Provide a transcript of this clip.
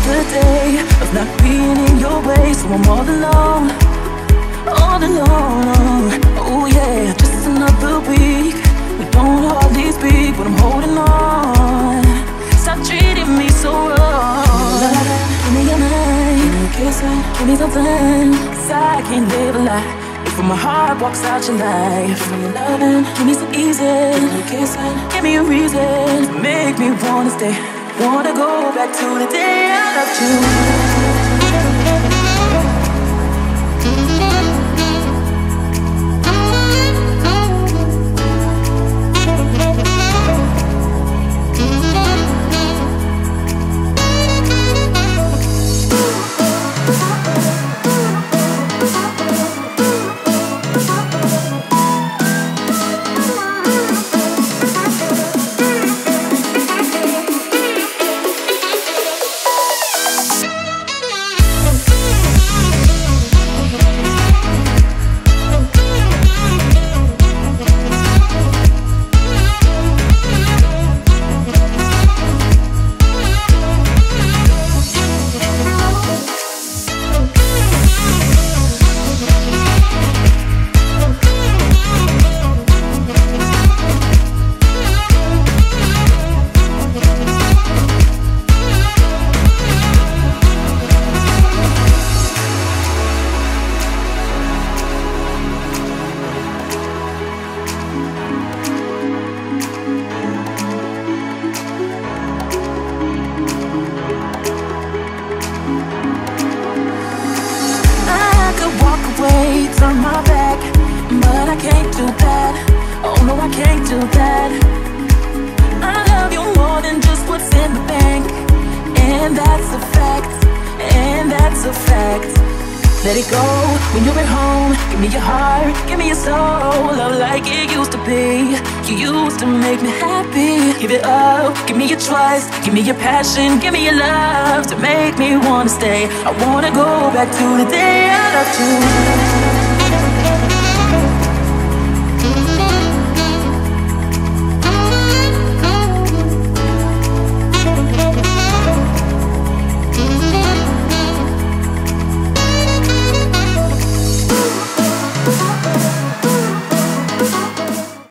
the day of not being in your way. So I'm all alone, all alone. Oh yeah, just another week. We don't hardly speak, but I'm holding on. Stop treating me so wrong. Give me your mind, give me a kiss, give me something. 'Cause I can't live a lie if my heart walks out your life. Give me your loving, give me so easy. Give me a kiss, give me a reason to make me wanna stay. Wanna go back to the day I loved you. Turn my back, but I can't do that. Oh no, I can't do that. I love you more than just what's in the bank, and that's a fact, and that's a fact. Let it go when you're at home. Give me your heart, give me your soul. Love like it used to be. You used to make me happy. Give it up, give me your trust, give me your passion, give me your love to make me wanna stay. I wanna go back to the day I loved you.